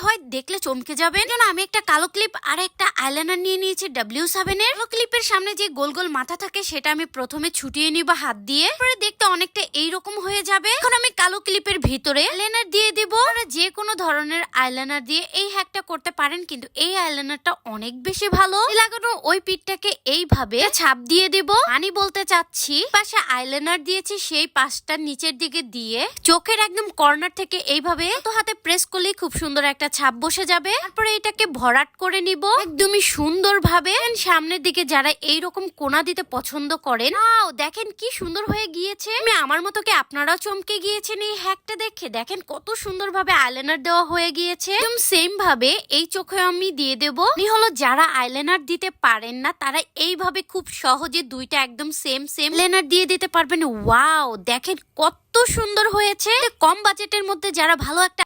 হয় দেখলে চমকে যাবেন। আমি একটা কালো ক্লিপ আর একটা আইলাইনার নিয়ে নিয়েছি W7 এর। কালো ক্লিপের সামনে যে গোল গোল মাথা থাকে সেটা আমি প্রথমে ছুটিয়ে নিব হাত দিয়ে, পরে দেখতে অনেকটা এইরকম হয়ে যাবে। এখন আমি কালো ক্লিপের ভিতরে আইলাইনার দিয়ে দিব। যে কোনো ধরনের আইলাইনার দিয়ে এই হ্যাকটা করতে পারেন, কিন্তু এই আইলাইনারটা অনেক বেশি ভালো। লাগানো ওই পিঠটাকে এইভাবে ছাপ দিয়ে দিব। আমি বলতে চাচ্ছি পাশে আইলাইনার দিয়েছি সেই পাশটা নিচের দিকে দিয়ে চোখের একদম কর্নার থেকে এইভাবে তো হাতে প্রেস করলে খুব সুন্দর একটা ছাপ বসে যাবে। তারপরে এটাকে ভরাট করে নিব একদমই সুন্দর ভাবে। সামনের দিকে যারা এইরকম কোনা দিতে পছন্দ করেন, দেখেন কি সুন্দর হয়ে গিয়েছে। আমি আমার মতো কি আপনারাও চমকে গিয়েছেন এই হ্যাকটা দেখে? দেখেন কত সুন্দর ভাবে আইলাইনার দেওয়া হয়ে গিয়েছে। একদম সেম ভাবে এই চোখে আমি দিয়ে দেব। হলো যারা আইলাইনার দিতে পারেন না তারা এইভাবে খুব সহজে দুইটা একদম সেম আইলাইনার দিয়ে দিতে পারবেন। ওয়াও, দেখেন কত সুন্দর হয়েছে। কম বাজেটের মধ্যে যারা ভালো একটা